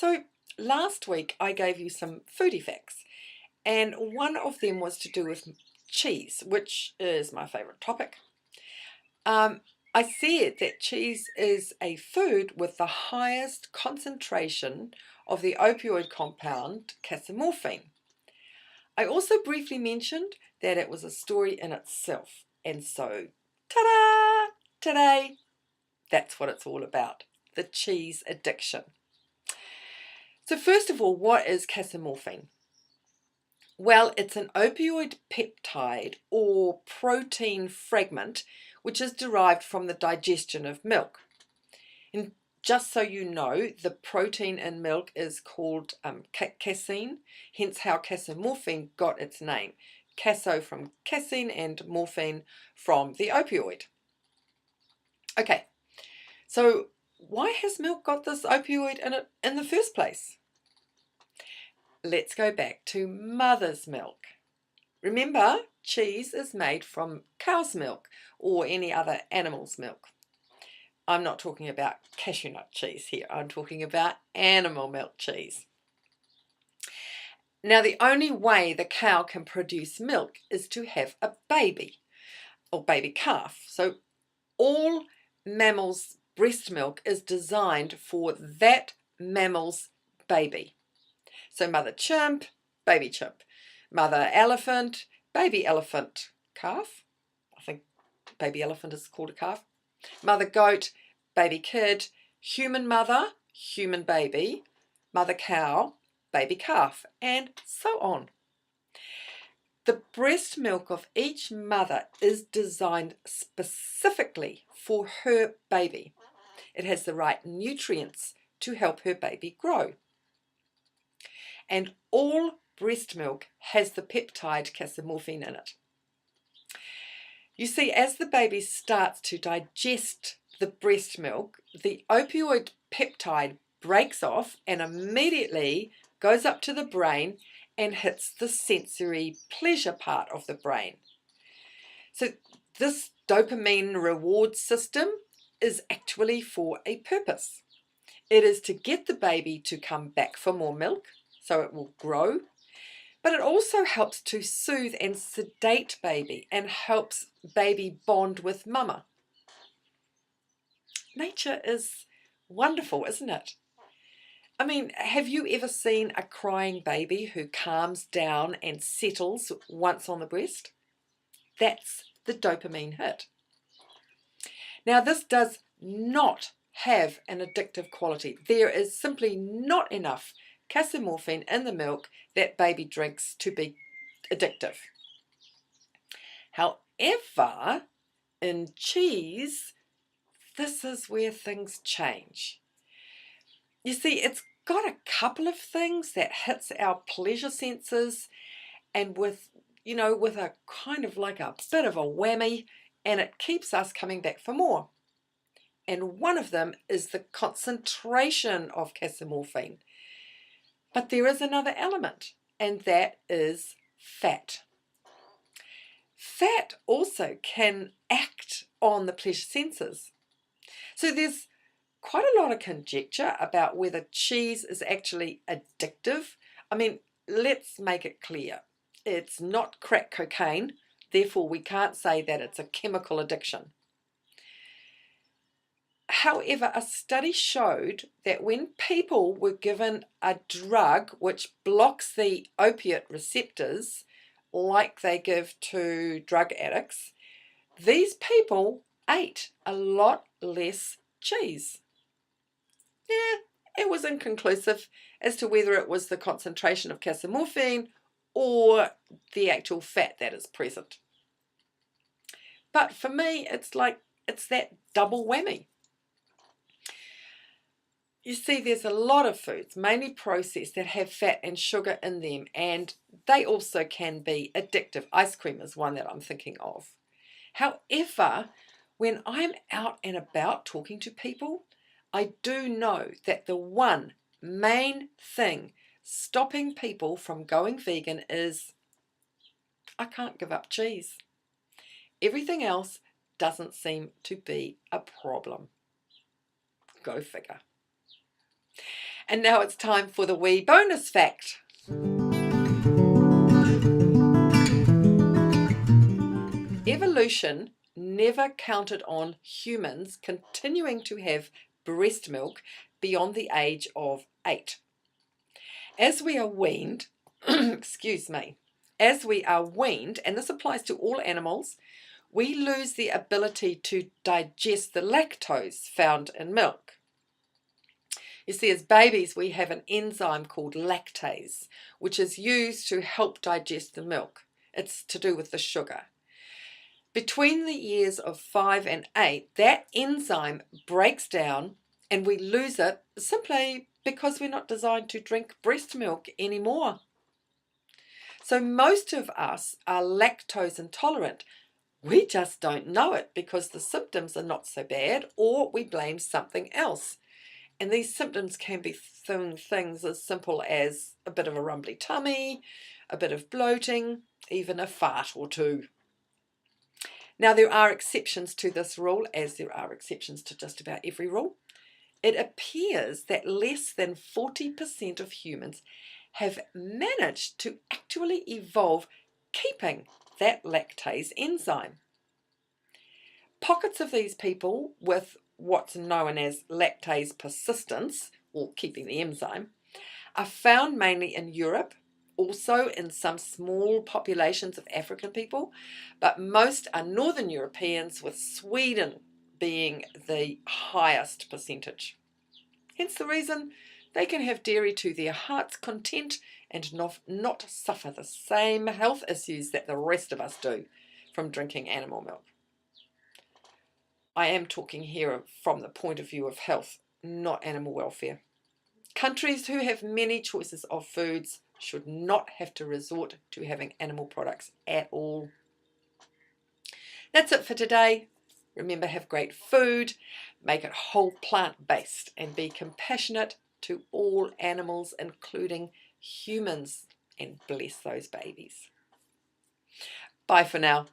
So last week I gave you some foodie facts, and one of them was to do with cheese, which is my favourite topic. Um, I said that cheese is a food with the highest concentration of the opioid compound casomorphine. I also briefly mentioned that it was a story in itself, and so, ta-da! Today, that's what it's all about, the cheese addiction. So first of all, what is casomorphine? Well, it's an opioid peptide or protein fragment which is derived from the digestion of milk. And just so you know, the protein in milk is called casein, hence how casomorphine got its name. Caso from casein and morphine from the opioid. Okay, so why has milk got this opioid in it in the first place? Let's go back to mother's milk. Remember, cheese is made from cow's milk or any other animal's milk. I'm not talking about cashew nut cheese here. I'm talking about animal milk cheese. Now, the only way the cow can produce milk is to have a baby or baby calf. So all mammals' breast milk is designed for that mammal's baby. So mother chimp, baby chimp. Mother elephant, baby elephant. Calf? I think baby elephant is called a calf. Mother goat, baby kid. Human mother, human baby. Mother cow, baby calf, and so on. The breast milk of each mother is designed specifically for her baby. It has the right nutrients to help her baby grow. And all breast milk has the peptide casomorphine in it. You see, as the baby starts to digest the breast milk, the opioid peptide breaks off and immediately goes up to the brain and hits the sensory pleasure part of the brain. So this dopamine reward system is actually for a purpose. It is to get the baby to come back for more milk, so it will grow, but it also helps to soothe and sedate baby and helps baby bond with mama. Nature is wonderful, isn't it? I mean, have you ever seen a crying baby who calms down and settles once on the breast? That's the dopamine hit. Now, this does not have an addictive quality. There is simply not enough casomorphine in the milk that baby drinks to be addictive. However, in cheese, this is where things change. You see, it's got a couple of things that hits our pleasure senses, and with a kind of like a bit of a whammy, and it keeps us coming back for more. And one of them is the concentration of casomorphine. But there is another element, and that is fat. Fat also can act on the pleasure senses. So there's quite a lot of conjecture about whether cheese is actually addictive. I mean, let's make it clear. It's not crack cocaine, therefore we can't say that it's a chemical addiction. However, a study showed that when people were given a drug which blocks the opiate receptors, like they give to drug addicts, these people ate a lot less cheese. It was inconclusive as to whether it was the concentration of casomorphine or the actual fat that is present. But for me, it's that double whammy. You see, there's a lot of foods, mainly processed, that have fat and sugar in them, and they also can be addictive. Ice cream is one that I'm thinking of. However, when I'm out and about talking to people, I do know that the one main thing stopping people from going vegan is, I can't give up cheese. Everything else doesn't seem to be a problem. Go figure. And now it's time for the wee bonus fact. Evolution never counted on humans continuing to have breast milk beyond the age of 8. As we are weaned, excuse me, as we are weaned, and this applies to all animals, we lose the ability to digest the lactose found in milk. You see, as babies, we have an enzyme called lactase, which is used to help digest the milk. It's to do with the sugar. Between the years of 5 and 8, that enzyme breaks down and we lose it simply because we're not designed to drink breast milk anymore. So most of us are lactose intolerant. We just don't know it because the symptoms are not so bad, or we blame something else. And these symptoms can be things as simple as a bit of a rumbly tummy, a bit of bloating, even a fart or two. Now, there are exceptions to this rule, as there are exceptions to just about every rule. It appears that less than 40% of humans have managed to actually evolve keeping that lactase enzyme. Pockets of these people with what's known as lactase persistence, or keeping the enzyme, are found mainly in Europe, also in some small populations of African people, but most are Northern Europeans, with Sweden being the highest percentage. Hence the reason they can have dairy to their heart's content and not suffer the same health issues that the rest of us do from drinking animal milk. I am talking here from the point of view of health, not animal welfare. Countries who have many choices of foods should not have to resort to having animal products at all. That's it for today. Remember, have great food, make it whole plant-based, and be compassionate to all animals, including humans, and bless those babies. Bye for now.